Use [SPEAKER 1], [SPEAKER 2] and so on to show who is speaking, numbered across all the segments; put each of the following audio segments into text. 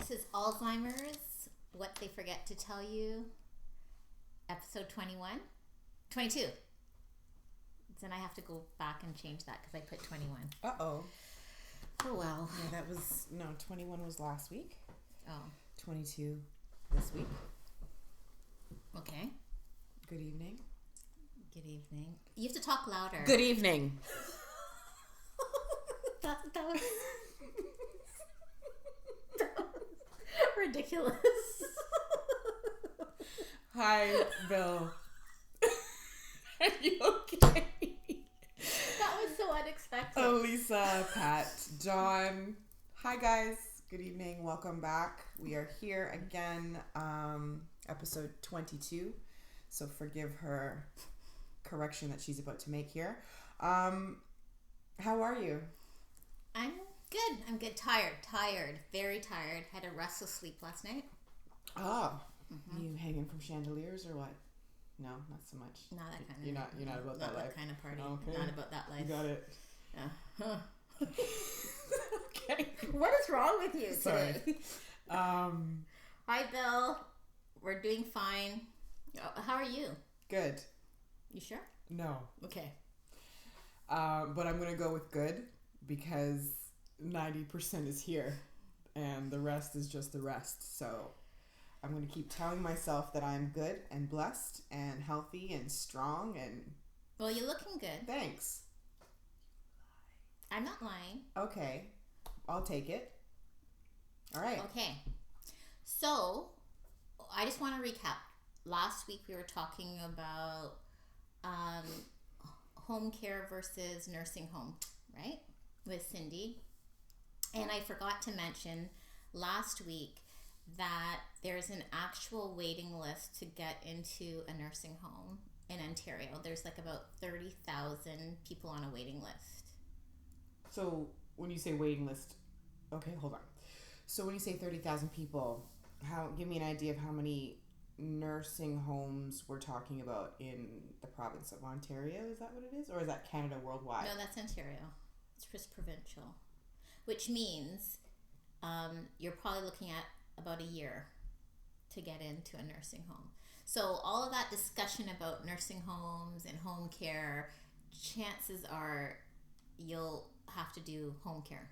[SPEAKER 1] This is Alzheimer's, What They Forget to Tell You, episode 21. 22. Then I have to go back and change that because I put 21.
[SPEAKER 2] Uh-oh.
[SPEAKER 1] Oh, well.
[SPEAKER 2] Yeah, 21 was last week.
[SPEAKER 1] Oh.
[SPEAKER 2] 22 this week.
[SPEAKER 1] Okay.
[SPEAKER 2] Good evening.
[SPEAKER 1] Good evening. You have to talk louder.
[SPEAKER 2] Good evening.
[SPEAKER 1] that was... ridiculous.
[SPEAKER 2] Hi, Bill. Are you okay?
[SPEAKER 1] That was so unexpected.
[SPEAKER 2] Lisa, Pat, John. Hi, guys. Good evening. Welcome back. We are here again, episode 22. So forgive her correction that she's about to make here. How are you?
[SPEAKER 1] I'm good. I'm good. Tired. Very tired. Had a restless sleep last night.
[SPEAKER 2] Oh. Mm-hmm. You hanging from chandeliers or what? No, not so much.
[SPEAKER 1] Not that kind of.
[SPEAKER 2] You're not about that life.
[SPEAKER 1] Not that kind of party.
[SPEAKER 2] Okay.
[SPEAKER 1] Not about that life.
[SPEAKER 2] You got it.
[SPEAKER 1] Yeah.
[SPEAKER 2] Okay.
[SPEAKER 1] What is wrong with you today?
[SPEAKER 2] Sorry.
[SPEAKER 1] Hi, Bill. We're doing fine. How are you?
[SPEAKER 2] Good.
[SPEAKER 1] You sure?
[SPEAKER 2] No.
[SPEAKER 1] Okay.
[SPEAKER 2] But I'm gonna go with good because 90% is here, and the rest is just the rest. So I'm going to keep telling myself that I'm good and blessed and healthy and strong and...
[SPEAKER 1] Well, you're looking good.
[SPEAKER 2] Thanks.
[SPEAKER 1] I'm not lying.
[SPEAKER 2] Okay. I'll take it. All right.
[SPEAKER 1] Okay. So, I just want to recap. Last week we were talking about home care versus nursing home, right? With Cindy. And I forgot to mention last week that there's an actual waiting list to get into a nursing home in Ontario. There's like about 30,000 people on a waiting list.
[SPEAKER 2] So when you say waiting list, okay, hold on. So when you say 30,000 people, give me an idea of how many nursing homes we're talking about in the province of Ontario. Is that what it is? Or is that Canada worldwide?
[SPEAKER 1] No, that's Ontario. It's just provincial. Which means you're probably looking at about a year to get into a nursing home. So all of that discussion about nursing homes and home care, chances are you'll have to do home care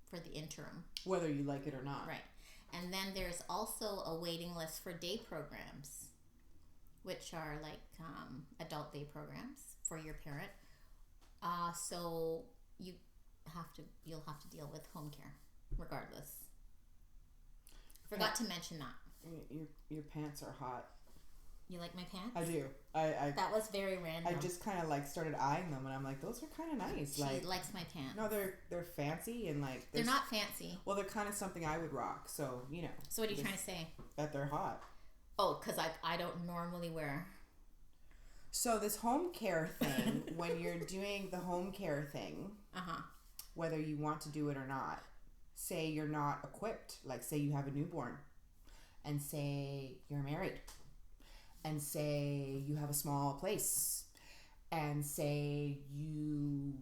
[SPEAKER 1] for the interim.
[SPEAKER 2] Whether you like it or not.
[SPEAKER 1] Right. And then there's also a waiting list for day programs, which are like adult day programs for your parent. So you'll have to deal with home care regardless. Forgot to mention that.
[SPEAKER 2] Your pants are hot.
[SPEAKER 1] You like my pants?
[SPEAKER 2] I do. I
[SPEAKER 1] that was very random.
[SPEAKER 2] I just kind of like started eyeing them, and I'm like, those are kind of nice.
[SPEAKER 1] She
[SPEAKER 2] like,
[SPEAKER 1] likes my pants.
[SPEAKER 2] No, they're fancy and like
[SPEAKER 1] they're not fancy.
[SPEAKER 2] Well, they're kind of something I would rock. So you know.
[SPEAKER 1] So what are you trying to say?
[SPEAKER 2] That they're hot.
[SPEAKER 1] Oh, because I don't normally wear.
[SPEAKER 2] So this home care thing, when you're doing the home care thing, whether you want to do it or not, say you're not equipped, like say you have a newborn, and say you're married, and say you have a small place, and say you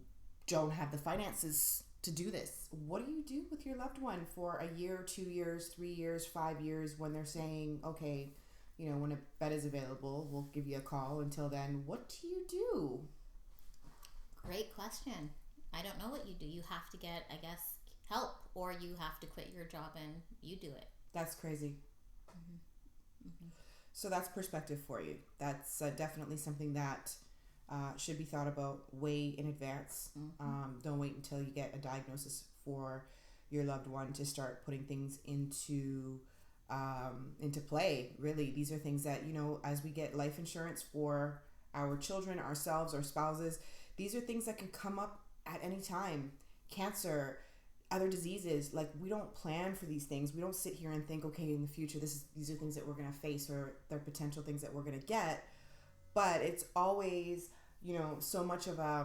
[SPEAKER 2] don't have the finances to do this. What do you do with your loved one for a year, 2 years, 3 years, 5 years when they're saying, okay, you know, when a bed is available, we'll give you a call. Until then, what do you do?
[SPEAKER 1] Great question. I don't know what you do. You have to get, I guess, help, or you have to quit your job and you do it.
[SPEAKER 2] That's crazy. So that's perspective for you. That's definitely something that should be thought about way in advance. Don't wait until you get a diagnosis for your loved one to start putting things into play. Really, these are things that, you know, as we get life insurance for our children, ourselves, our spouses, these are things that can come up at any time. Cancer, other diseases, like we don't plan for these things. We don't sit here and think, okay, in the future, these are things that we're going to face, or they're potential things that we're going to get. But it's always, you know, so much of a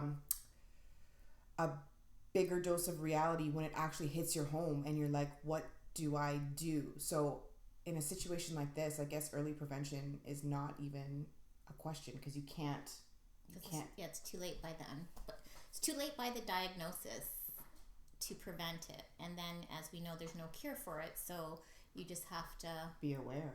[SPEAKER 2] bigger dose of reality when it actually hits your home and you're like, what do I do? So in a situation like this, I guess early prevention is not even a question, because you can't.
[SPEAKER 1] Yeah, it's too late by then. But it's too late by the diagnosis. to prevent it. And then, as we know, there's no cure for it, so you just have to
[SPEAKER 2] be aware.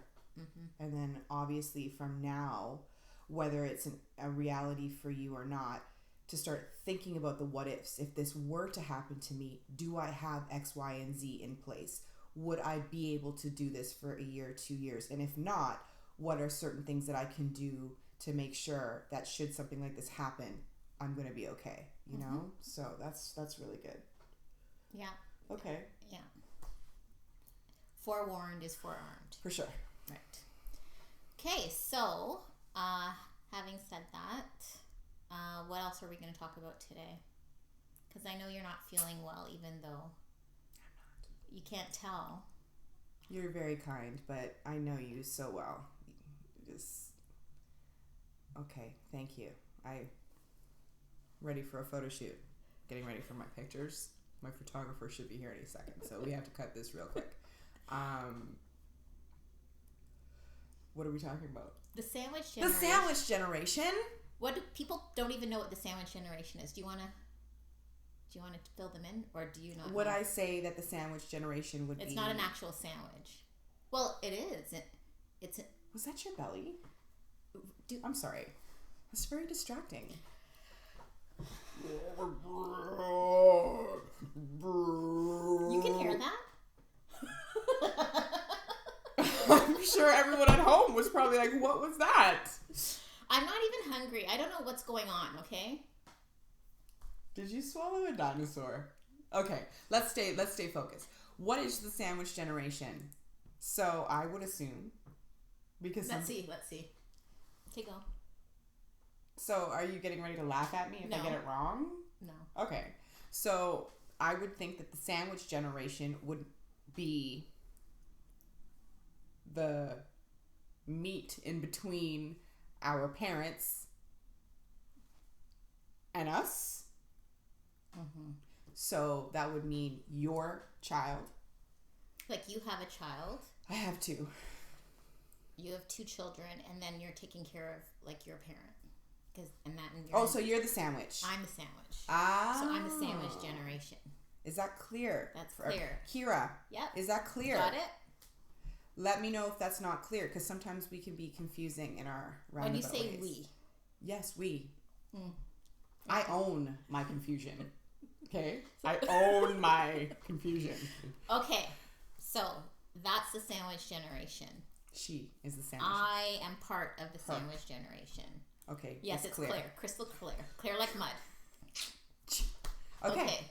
[SPEAKER 2] And then obviously from now, whether it's a reality for you or not, to start thinking about the what ifs. If this were to happen to me, do I have X, Y, and Z in place? Would I be able to do this for a year, 2 years? And if not, what are certain things that I can do to make sure that should something like this happen, I'm going to be okay, you know? So that's really good.
[SPEAKER 1] Yeah.
[SPEAKER 2] Okay.
[SPEAKER 1] Yeah. Forewarned is forearmed.
[SPEAKER 2] For sure.
[SPEAKER 1] Right. Okay, so having said that, what else are we going to talk about today? Because I know you're not feeling well, even though
[SPEAKER 2] I'm not.
[SPEAKER 1] You can't tell.
[SPEAKER 2] You're very kind, but I know you so well. Just okay. Thank you. I'm ready for a photo shoot. Getting ready for my pictures. My photographer should be here any second, so we have to cut this real quick. What are we talking about?
[SPEAKER 1] The sandwich generation.
[SPEAKER 2] The sandwich generation?
[SPEAKER 1] What do people don't even know what the sandwich generation is? Do you want to fill them in, or do you not?
[SPEAKER 2] Would
[SPEAKER 1] know?
[SPEAKER 2] I say that the sandwich generation would be?
[SPEAKER 1] It's not an actual sandwich. Well, it is. It's.
[SPEAKER 2] Was that your belly? I'm sorry. It's very distracting.
[SPEAKER 1] You can hear that?
[SPEAKER 2] I'm sure everyone at home was probably like, what was that?
[SPEAKER 1] I'm not even hungry. I don't know what's going on, okay?
[SPEAKER 2] Did you swallow a dinosaur? Okay, let's stay focused. What is the sandwich generation? So I would assume, because
[SPEAKER 1] let's see. Take go.
[SPEAKER 2] So are you getting ready to laugh at me if I get it wrong?
[SPEAKER 1] No.
[SPEAKER 2] Okay, so I would think that the sandwich generation would be the meat in between our parents and us. So that would mean your child.
[SPEAKER 1] Like you have a child.
[SPEAKER 2] I have two.
[SPEAKER 1] You have two children, and then you're taking care of like your parent.
[SPEAKER 2] So you're the sandwich.
[SPEAKER 1] I'm the sandwich.
[SPEAKER 2] Ah.
[SPEAKER 1] So I'm the sandwich generation.
[SPEAKER 2] Is that clear?
[SPEAKER 1] That's clear.
[SPEAKER 2] Kira.
[SPEAKER 1] Yep.
[SPEAKER 2] Is that clear?
[SPEAKER 1] Got it?
[SPEAKER 2] Let me know if that's not clear, because sometimes we can be confusing in our roundabout
[SPEAKER 1] When you say
[SPEAKER 2] ways.
[SPEAKER 1] we.
[SPEAKER 2] Yes, we.
[SPEAKER 1] Mm.
[SPEAKER 2] I own my confusion. Okay? I own my confusion.
[SPEAKER 1] Okay. So that's the sandwich generation.
[SPEAKER 2] She is the sandwich.
[SPEAKER 1] I am part of the sandwich generation.
[SPEAKER 2] Okay.
[SPEAKER 1] Yes, it's clear. Crystal clear. Clear like mud.
[SPEAKER 2] Okay.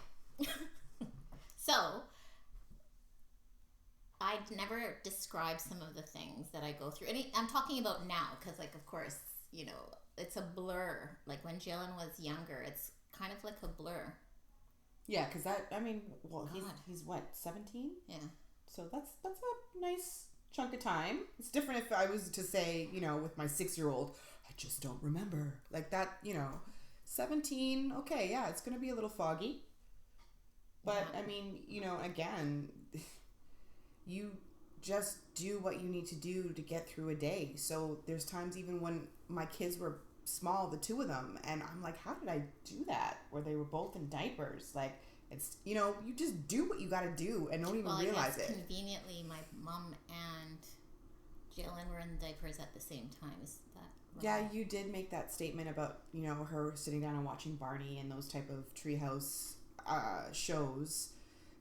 [SPEAKER 1] So, I'd never describe some of the things that I go through. And I'm talking about now because, like, of course, you know, it's a blur. Like, when Jalen was younger, it's kind of like a blur.
[SPEAKER 2] Yeah, because he's what, 17?
[SPEAKER 1] Yeah.
[SPEAKER 2] So that's a nice chunk of time. It's different if I was to say, you know, with my 6-year-old, I just don't remember. Like that, you know, 17, okay, yeah, it's going to be a little foggy. But, I mean, you know, again, you just do what you need to do to get through a day. So there's times even when my kids were small, the two of them, and I'm like, how did I do that? Where they were both in diapers. Like, it's, you know, you just do what you got to do and don't even realize it.
[SPEAKER 1] Conveniently, my mom and Jalen were in diapers at the same time. Is that right?
[SPEAKER 2] Yeah, you did make that statement about, you know, her sitting down and watching Barney and those type of treehouse shows,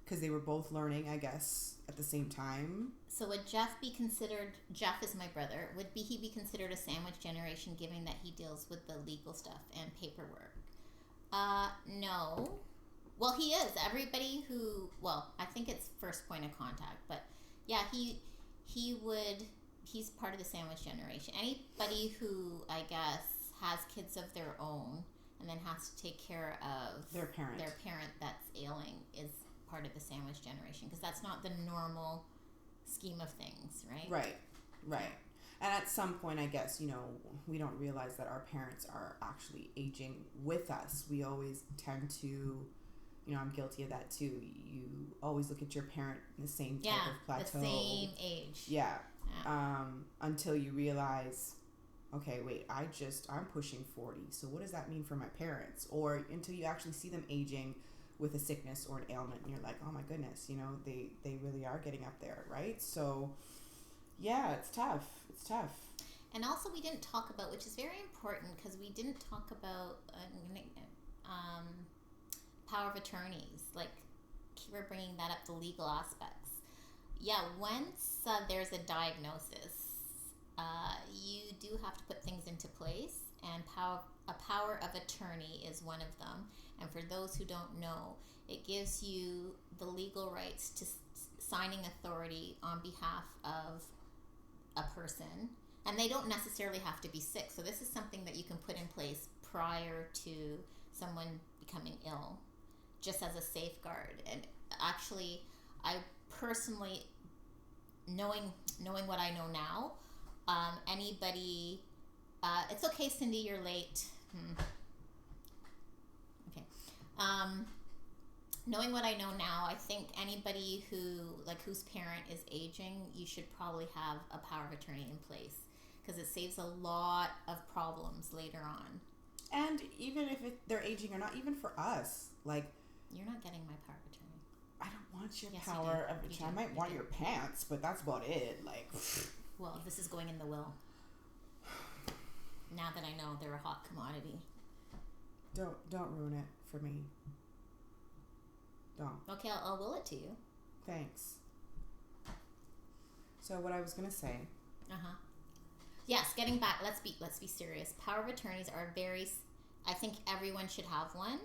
[SPEAKER 2] because they were both learning, I guess, at the same time.
[SPEAKER 1] So would Jeff be considered, Jeff is my brother, he be considered a sandwich generation given that he deals with the legal stuff and paperwork? No. Well, he is. Everybody who, I think it's first point of contact, but yeah, he's part of the sandwich generation. Anybody who, I guess, has kids of their own and then has to take care of
[SPEAKER 2] their parent
[SPEAKER 1] that's ailing is part of the sandwich generation, because that's not the normal scheme of things, right? Right.
[SPEAKER 2] And at some point, I guess, you know, we don't realize that our parents are actually aging with us. We always tend to, you know, I'm guilty of that too. You always look at your parent in the same type of plateau.
[SPEAKER 1] The same age.
[SPEAKER 2] Yeah. Until you realize, okay, wait, I'm pushing 40. So what does that mean for my parents? Or until you actually see them aging with a sickness or an ailment, and you're like, oh my goodness, you know, they really are getting up there, right? So yeah, it's tough.
[SPEAKER 1] And also we didn't talk about, which is very important, because we didn't talk about power of attorneys. Like, we're bringing that up, the legal aspects. Yeah, once there's a diagnosis, you do have to put things into place, and a power of attorney is one of them. And for those who don't know, it gives you the legal rights to signing authority on behalf of a person, and they don't necessarily have to be sick. So this is something that you can put in place prior to someone becoming ill, just as a safeguard. And actually, I personally, knowing what I know now, anybody, it's okay, Cindy, you're late. Okay. Knowing what I know now, I think anybody whose parent is aging, you should probably have a power of attorney in place, because it saves a lot of problems later on.
[SPEAKER 2] And even if they're aging or not, even for us, like,
[SPEAKER 1] you're not getting my power of attorney.
[SPEAKER 2] I don't want your power of attorney. I might want your pants, but that's about it. Like,
[SPEAKER 1] well, this is going in the will. Now that I know they're a hot commodity.
[SPEAKER 2] Don't ruin it for me. Don't.
[SPEAKER 1] Okay, I'll will it to you.
[SPEAKER 2] Thanks. So what I was gonna say.
[SPEAKER 1] Yes, getting back. Let's be serious. Power of attorneys are very. I think everyone should have one.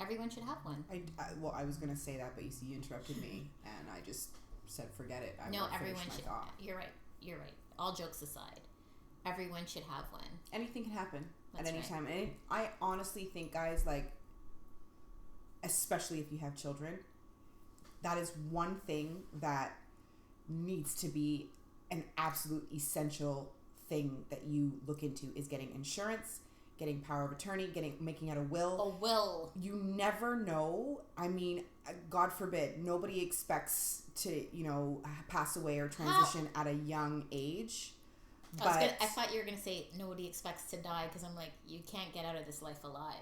[SPEAKER 1] Everyone should have one.
[SPEAKER 2] I was gonna say that, but you interrupted me, and I just said forget it.
[SPEAKER 1] Everyone should. You're right. All jokes aside, everyone should have one.
[SPEAKER 2] Anything can happen at any time, and I honestly think, guys, like, especially if you have children, that is one thing that needs to be an absolute essential thing that you look into, is getting insurance, getting power of attorney, making out a will.
[SPEAKER 1] A will.
[SPEAKER 2] You never know. I mean, God forbid, nobody expects to, pass away or transition at a young age.
[SPEAKER 1] I thought you were going to say nobody expects to die, because I'm like, you can't get out of this life alive.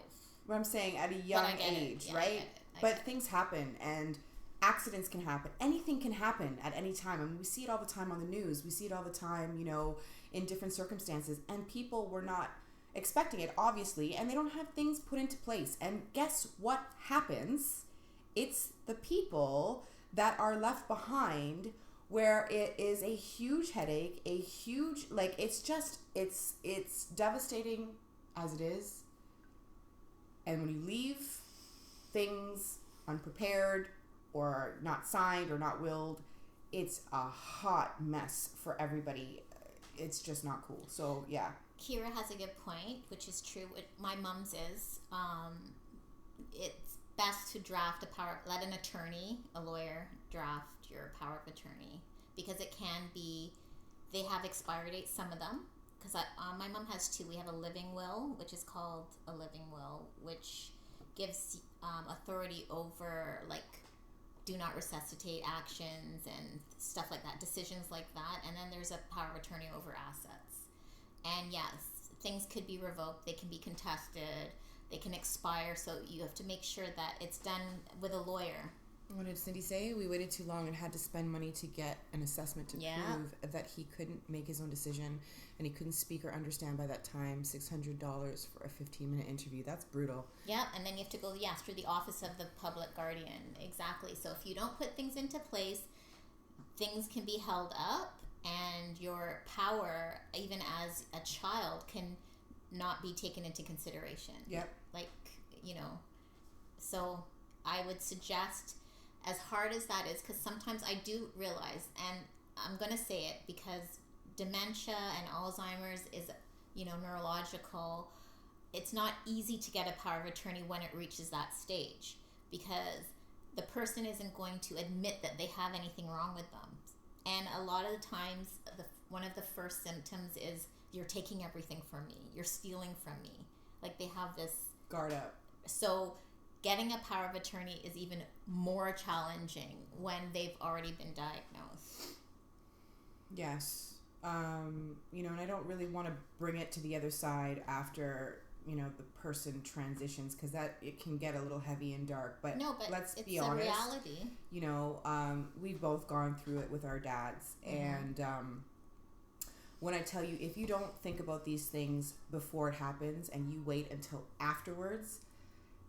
[SPEAKER 2] But I'm saying at a young age, right? But things happen, and accidents can happen. Anything can happen at any time. I mean, we see it all the time on the news. We see it all the time, in different circumstances. And people were not expecting it, obviously, and they don't have things put into place. And guess what happens? It's the people that are left behind, where it is a huge headache, it's devastating as it is. And when you leave things unprepared or not signed or not willed, it's a hot mess for everybody. It's just not cool. So, yeah.
[SPEAKER 1] Kira has a good point, which is true. My mom's is, it's best to let an attorney, a lawyer, draft your power of attorney, because it can be, they have expiry dates, some of them. Because my mom has two. We have a living will, which is called a living will, which gives authority over, like, do not resuscitate actions and stuff like that, decisions like that. And then there's a power of attorney over assets. And yes, things could be revoked, they can be contested, they can expire. So you have to make sure that it's done with a lawyer.
[SPEAKER 2] What did Cindy say? We waited too long and had to spend money to get an assessment to prove that he couldn't make his own decision, and he couldn't speak or understand by that time. $600 for a 15-minute interview. That's brutal.
[SPEAKER 1] Yeah, and then you have to go, through the office of the public guardian. Exactly. So if you don't put things into place, things can be held up, and your power, even as a child, can not be taken into consideration.
[SPEAKER 2] Yep.
[SPEAKER 1] So I would suggest, as hard as that is, because sometimes I do realize, and I'm going to say it because dementia and Alzheimer's is, neurological. It's not easy to get a power of attorney when it reaches that stage, because the person isn't going to admit that they have anything wrong with them. And a lot of the times, one of the first symptoms is, you're taking everything from me. You're stealing from me. Like, they have this
[SPEAKER 2] guard up.
[SPEAKER 1] So getting a power of attorney is even more challenging when they've already been diagnosed.
[SPEAKER 2] Yes. And I don't really want to bring it to the other side after, the person transitions, because that it can get a little heavy and dark. But
[SPEAKER 1] no, but
[SPEAKER 2] let's be
[SPEAKER 1] it's a
[SPEAKER 2] honest.
[SPEAKER 1] reality.
[SPEAKER 2] We've both gone through it with our dads, and when I tell you, if you don't think about these things before it happens and you wait until afterwards,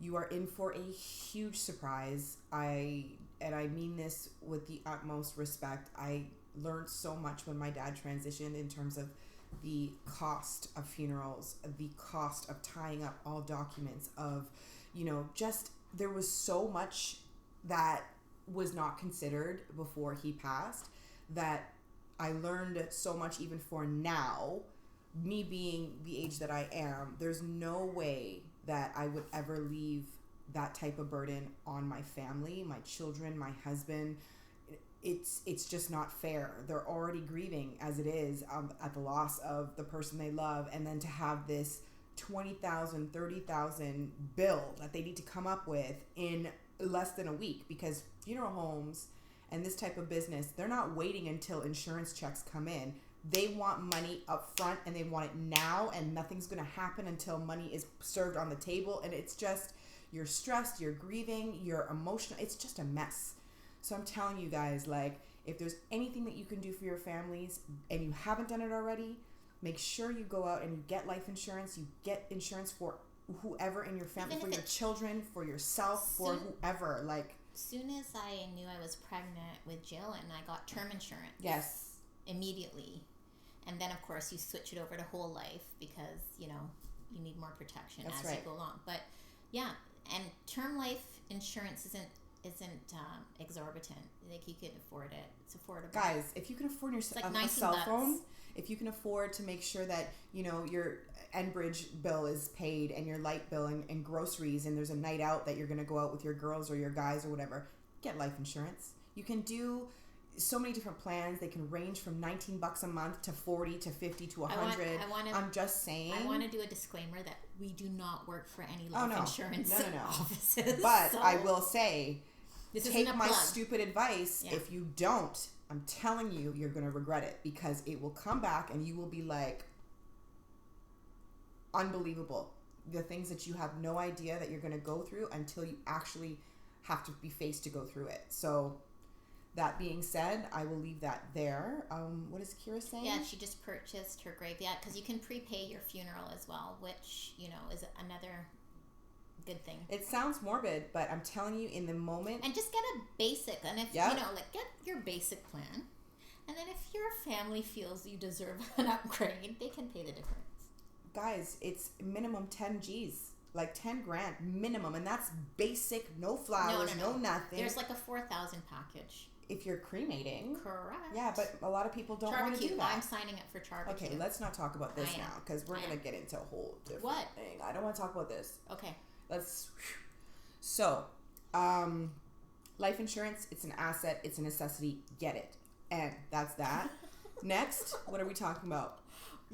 [SPEAKER 2] you are in for a huge surprise. I mean this with the utmost respect. I learned so much when my dad transitioned in terms of the cost of funerals, the cost of tying up all documents, of, just there was so much that was not considered before he passed, that I learned so much even for now, me being the age that I am. There's no way that I would ever leave that type of burden on my family, my children, my husband. It's just not fair. They're already grieving as it is at the loss of the person they love, and then to have this $20,000, $30,000 bill that they need to come up with in less than a week, because funeral homes and this type of business, they're not waiting until insurance checks come in. They want money up front, and they want it now, and nothing's going to happen until money is served on the table. And it's just, you're stressed, you're grieving, you're emotional. It's just a mess. So I'm telling you guys, like, if there's anything that you can do for your families and you haven't done it already, make sure you go out and you get life insurance. You get insurance for whoever in your family, for your children, for yourself, for whoever. Like,
[SPEAKER 1] soon as I knew I was pregnant with Jill, and I got term insurance.
[SPEAKER 2] Yes.
[SPEAKER 1] Immediately. And then, of course, you switch it over to whole life because, you need more protection as you go along. But, yeah, and term life insurance isn't exorbitant. Like, you can afford it. It's affordable.
[SPEAKER 2] Guys, if you can afford a cell phone, if you can afford to make sure that, your Enbridge bill is paid, and your light bill, and groceries, and there's a night out that you're going to go out with your girls or your guys or whatever, get life insurance. You can do so many different plans. They can range from $19 a month to $40 to $50 to $100. I'm just saying.
[SPEAKER 1] I want to do a disclaimer that we do not work for any life insurance offices.
[SPEAKER 2] But so I will say, take my stupid advice. Yeah. If you don't, I'm telling you, you're going to regret it, because it will come back and you will be like, unbelievable. The things that you have no idea that you're going to go through until you actually have to be faced to go through it. So that being said, I will leave that there. What is Kira saying?
[SPEAKER 1] Yeah, she just purchased her grave. Yeah, because you can prepay your funeral as well, which, is another good thing.
[SPEAKER 2] It sounds morbid, but I'm telling you, in the moment.
[SPEAKER 1] And just get a basic. And if, get your basic plan. And then if your family feels you deserve an upgrade, they can pay the difference.
[SPEAKER 2] Guys, it's minimum 10 G's. Like 10 grand minimum. And that's basic, no flowers, no nothing.
[SPEAKER 1] There's like a 4,000 package.
[SPEAKER 2] If you're cremating.
[SPEAKER 1] Correct.
[SPEAKER 2] Yeah, but a lot of people don't want to do that.
[SPEAKER 1] I'm signing up for Charbecue.
[SPEAKER 2] Okay, let's not talk about this now, because we're going to get into a whole different thing. I don't want to talk about this.
[SPEAKER 1] Okay.
[SPEAKER 2] So, life insurance, it's an asset, it's a necessity, get it. And that's that. Next, what are we talking about?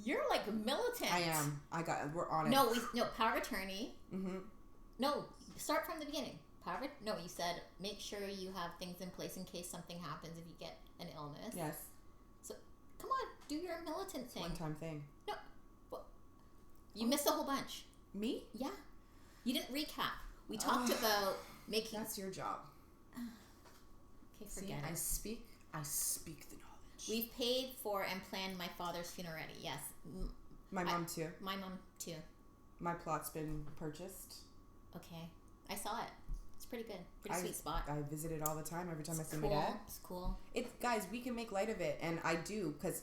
[SPEAKER 1] You're like militant.
[SPEAKER 2] I am. We're on it.
[SPEAKER 1] No, power of attorney.
[SPEAKER 2] Mm-hmm.
[SPEAKER 1] No, start from the beginning. You said make sure you have things in place in case something happens if you get an illness.
[SPEAKER 2] Yes.
[SPEAKER 1] So, come on, do your militant thing.
[SPEAKER 2] One-time thing.
[SPEAKER 1] No. Well, you missed a whole bunch.
[SPEAKER 2] Me?
[SPEAKER 1] Yeah. You didn't recap. We talked about making...
[SPEAKER 2] That's your job.
[SPEAKER 1] Okay, forget it.
[SPEAKER 2] I speak the knowledge.
[SPEAKER 1] We've paid for and planned my father's funeral already. Yes.
[SPEAKER 2] My mom too.
[SPEAKER 1] My mom too.
[SPEAKER 2] My plot's been purchased.
[SPEAKER 1] Okay. I saw it. It's pretty good. Pretty sweet spot.
[SPEAKER 2] I visit it all the time. Every time I see my dad.
[SPEAKER 1] It's cool.
[SPEAKER 2] Guys, we can make light of it, and I do, because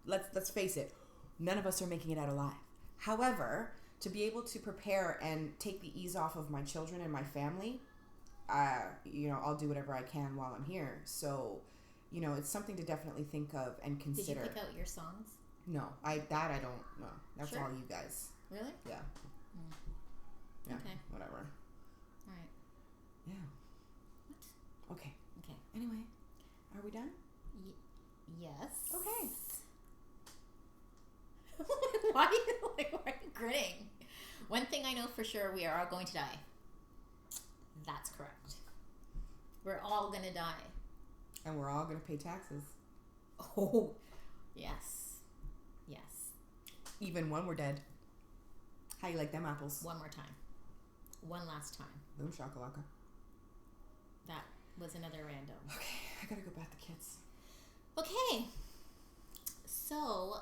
[SPEAKER 2] let's face it, none of us are making it out alive. However, to be able to prepare and take the ease off of my children and my family, I'll do whatever I can while I'm here. So, it's something to definitely think of and consider.
[SPEAKER 1] Did you pick out your songs?
[SPEAKER 2] No, I don't know. That's all you guys.
[SPEAKER 1] Really?
[SPEAKER 2] Yeah. Yeah.
[SPEAKER 1] Okay.
[SPEAKER 2] Whatever.
[SPEAKER 1] All right.
[SPEAKER 2] Yeah.
[SPEAKER 1] What?
[SPEAKER 2] Okay.
[SPEAKER 1] Okay.
[SPEAKER 2] Anyway, are we done?
[SPEAKER 1] Yes.
[SPEAKER 2] Okay.
[SPEAKER 1] Why are you grinning? One thing I know for sure, we are all going to die. That's correct. We're all going to die.
[SPEAKER 2] And we're all going to pay taxes.
[SPEAKER 1] Oh, yes. Yes.
[SPEAKER 2] Even when we're dead. How you like them apples?
[SPEAKER 1] One more time. One last time.
[SPEAKER 2] Boom shakalaka.
[SPEAKER 1] That was another random.
[SPEAKER 2] Okay, I gotta go bath the kids.
[SPEAKER 1] Okay. So,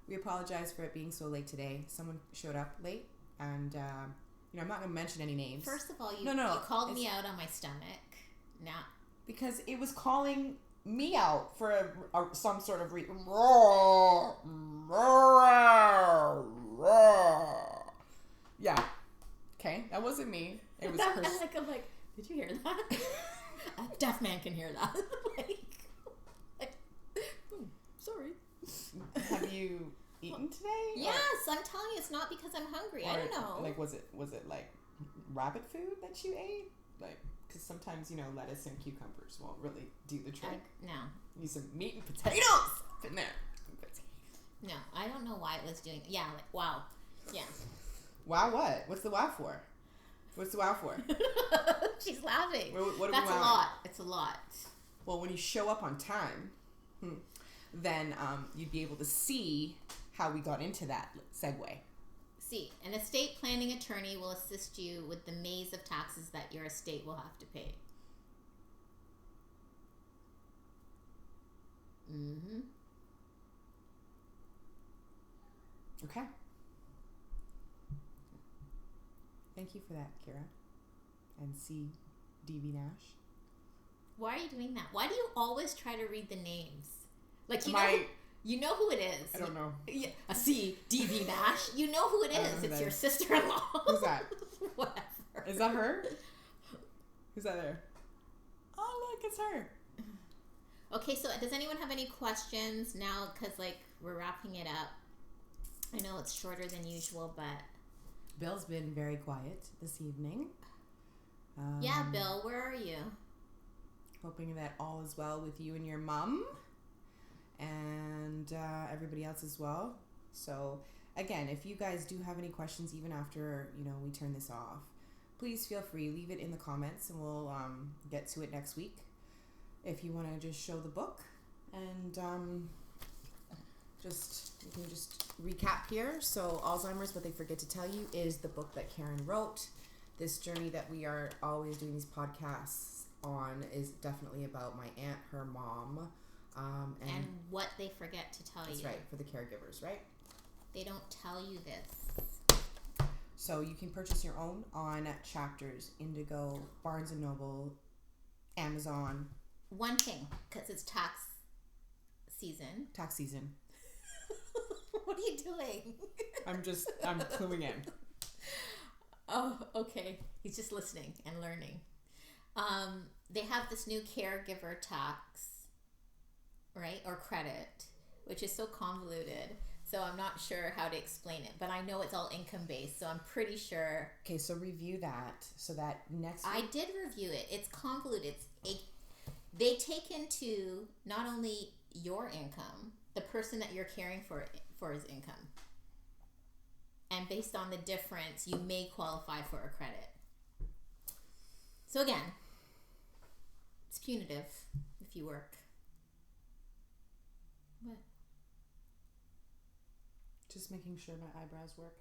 [SPEAKER 2] we apologize for it being so late today. Someone showed up late, and I'm not gonna mention any names.
[SPEAKER 1] First of all, you
[SPEAKER 2] No,
[SPEAKER 1] called me out on my stomach. Now,
[SPEAKER 2] because it was calling me out for some sort of yeah. Okay, that wasn't me. It was her.
[SPEAKER 1] I'm like, did you hear that? A deaf man can hear that. Sorry.
[SPEAKER 2] Have you eaten today?
[SPEAKER 1] Yes, I'm telling you, it's not because I'm hungry. I don't know.
[SPEAKER 2] Like, was it like rabbit food that you ate? Like, because sometimes lettuce and cucumbers won't really do the trick.
[SPEAKER 1] No.
[SPEAKER 2] Use some meat and potatoes in there.
[SPEAKER 1] No, I don't know why it was doing. Yeah, like wow. Yeah.
[SPEAKER 2] Wow, what? What's the wow for? What's the wow for?
[SPEAKER 1] She's laughing.
[SPEAKER 2] What
[SPEAKER 1] That's a lot. It's a lot.
[SPEAKER 2] Well, when you show up on time, then you'd be able to see how we got into that segue.
[SPEAKER 1] See, an estate planning attorney will assist you with the maze of taxes that your estate will have to pay. Mm-hmm.
[SPEAKER 2] Okay. Thank you for that, Kira. And C. D.B. Nash.
[SPEAKER 1] Why are you doing that? Why do you always try to read the names? Like, you know who it is.
[SPEAKER 2] I don't know.
[SPEAKER 1] Yeah, a C. D.B. Nash. You know who it is. It's your sister-in-law.
[SPEAKER 2] Who's that?
[SPEAKER 1] Whatever.
[SPEAKER 2] Is that her? Who's that there? Oh, look, it's her.
[SPEAKER 1] Okay, so does anyone have any questions now? Because, we're wrapping it up. I know it's shorter than usual, but...
[SPEAKER 2] Bill's been very quiet this evening.
[SPEAKER 1] Yeah, Bill, where are you?
[SPEAKER 2] Hoping that all is well with you and your mom. And everybody else as well. So, again, if you guys do have any questions, even after, we turn this off, please feel free. Leave it in the comments, and we'll get to it next week. If you want to just show the book. And... we can just recap here. So Alzheimer's, What They Forget to Tell You, is the book that Karen wrote. This journey that we are always doing these podcasts on is definitely about my aunt, her mom,
[SPEAKER 1] and what they forget to tell you.
[SPEAKER 2] That's right, for the caregivers, right?
[SPEAKER 1] They don't tell you this.
[SPEAKER 2] So you can purchase your own on Chapters, Indigo, Barnes & Noble, Amazon.
[SPEAKER 1] One thing, because it's tax season.
[SPEAKER 2] Tax season.
[SPEAKER 1] What are you doing?
[SPEAKER 2] I'm cluing in.
[SPEAKER 1] Oh, okay. He's just listening and learning. They have this new caregiver tax, right? Or credit, which is so convoluted. So I'm not sure how to explain it, but I know it's all income based. So I'm pretty sure.
[SPEAKER 2] Okay, so review that so that next week.
[SPEAKER 1] I did review it. It's convoluted. They take into not only your income, the person that you're caring for his income. And based on the difference, you may qualify for a credit. So again, it's punitive if you work. What?
[SPEAKER 2] Just making sure my eyebrows work.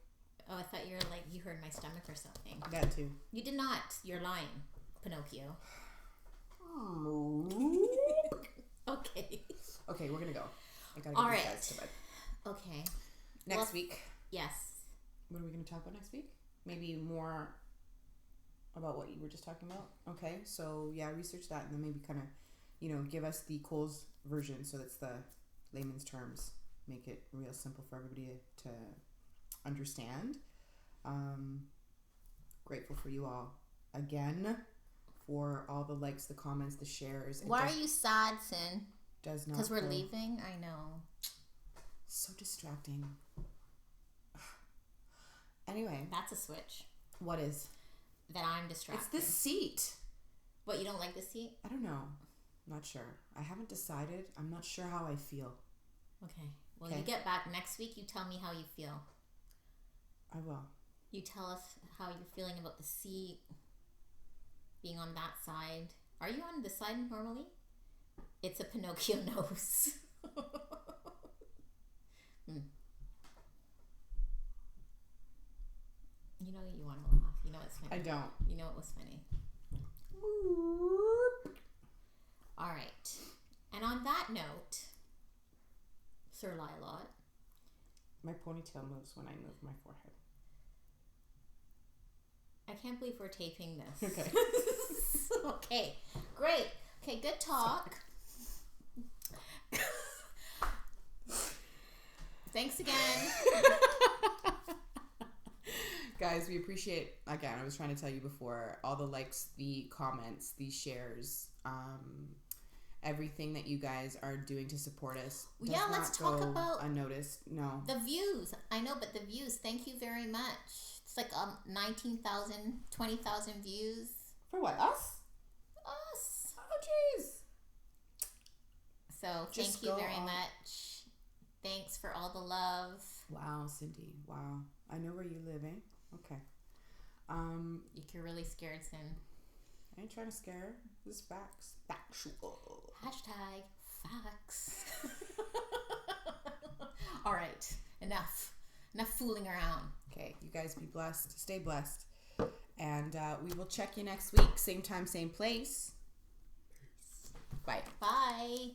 [SPEAKER 1] Oh, I thought you were you heard my stomach or something.
[SPEAKER 2] That too.
[SPEAKER 1] You did not. You're lying, Pinocchio. Okay.
[SPEAKER 2] Okay, we're gonna go. I gotta
[SPEAKER 1] All
[SPEAKER 2] get
[SPEAKER 1] right.
[SPEAKER 2] these guys to bed.
[SPEAKER 1] Okay.
[SPEAKER 2] Next week.
[SPEAKER 1] Yes.
[SPEAKER 2] What are we gonna talk about next week? Maybe more about what you were just talking about. Okay, so yeah, research that and then maybe kind of, give us the Cole's version so that's the layman's terms. Make it real simple for everybody to understand. Grateful for you all again for all the likes, the comments, the shares.
[SPEAKER 1] Why are you sad, Sin?
[SPEAKER 2] Does not.
[SPEAKER 1] Because we're leaving? I know.
[SPEAKER 2] So distracting. Anyway.
[SPEAKER 1] That's a switch.
[SPEAKER 2] What is?
[SPEAKER 1] That I'm distracted.
[SPEAKER 2] It's this seat.
[SPEAKER 1] What, you don't like the seat?
[SPEAKER 2] I don't know. Not sure. I haven't decided. I'm not sure how I feel.
[SPEAKER 1] Okay. Well, you get back next week. You tell me how you feel.
[SPEAKER 2] I will.
[SPEAKER 1] You tell us how you're feeling about the seat, being on that side. Are you on this side normally? It's a Pinocchio nose. what's funny?
[SPEAKER 2] I don't.
[SPEAKER 1] You know what was funny? All right. And on that note, Sir Lilot.
[SPEAKER 2] My ponytail moves when I move my forehead.
[SPEAKER 1] I can't believe we're taping this.
[SPEAKER 2] Okay.
[SPEAKER 1] Okay. Great. Okay, good talk. Thanks again.
[SPEAKER 2] Guys, we appreciate, again, I was trying to tell you before, all the likes, the comments, the shares, everything that you guys are doing to support us.
[SPEAKER 1] Yeah, let's talk about
[SPEAKER 2] unnoticed. No.
[SPEAKER 1] the views. I know, but the views, thank you very much. It's like 19,000, 20,000 views.
[SPEAKER 2] For what? Us?
[SPEAKER 1] Us.
[SPEAKER 2] Oh, jeez.
[SPEAKER 1] So thank you very much. Thanks for all the love.
[SPEAKER 2] Wow, Cindy. Wow. I know where you live, eh? Okay.
[SPEAKER 1] You're really scared, Sin.
[SPEAKER 2] I ain't trying to scare her. This is facts. Factual.
[SPEAKER 1] Hashtag facts. All right. Enough fooling around.
[SPEAKER 2] Okay. You guys be blessed. Stay blessed. And we will check you next week. Same time, same place. Bye.
[SPEAKER 1] Bye.